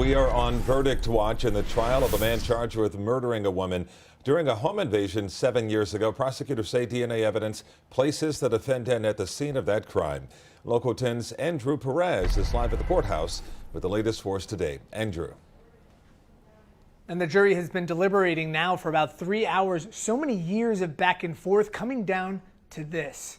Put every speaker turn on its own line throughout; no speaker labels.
We are on verdict watch in the trial of a man charged with murdering a woman during a home invasion 7 years ago. Prosecutors say DNA evidence places the defendant at the scene of that crime. Local 10's Andrew Perez is live at the courthouse with the latest for us today. Andrew.
And the jury has been deliberating now for about 3 hours. So many years of back and forth coming down to this.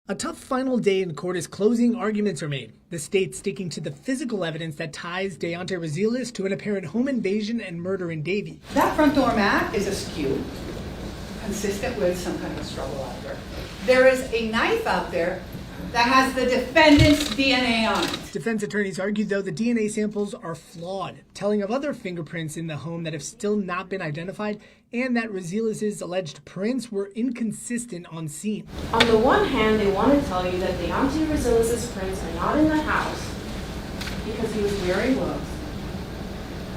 A tough final day in court as closing arguments are made. The state sticking to the physical evidence that ties Dayonte Resiles to an apparent home invasion and murder in Davie.
That front door mat is askew, consistent with some kind of struggle out there. There is a knife out there that has the defendant's DNA on it.
Defense attorneys argued, though, the DNA samples are flawed, telling of other fingerprints in the home that have still not been identified, and that Resiles' alleged prints were inconsistent on scene.
On the one hand, they want to tell you that Dayonte Resiles' prints are not in the house because he was wearing gloves.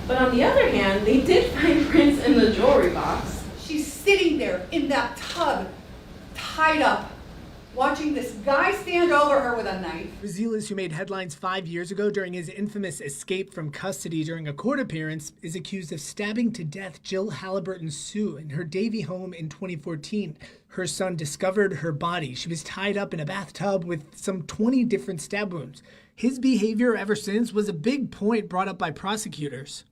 But on the other hand, they did find prints in the jewelry box.
She's sitting there in that tub, tied up, watching this guy stand over her with a knife.
Resiles, who made headlines 5 years ago during his infamous escape from custody during a court appearance, is accused of stabbing to death Jill Halliburton Sue in her Davie home in 2014. Her son discovered her body. She was tied up in a bathtub with some 20 different stab wounds. His behavior ever since was a big point brought up by prosecutors.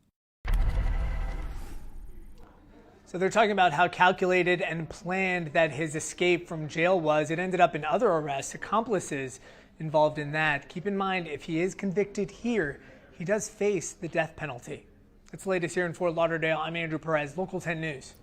So they're talking about how calculated and planned that his escape from jail was. It ended up in other arrests, accomplices involved in that. Keep in mind, if he is convicted here, he does face the death penalty. That's the latest here in Fort Lauderdale. I'm Andrew Perez, Local 10 News.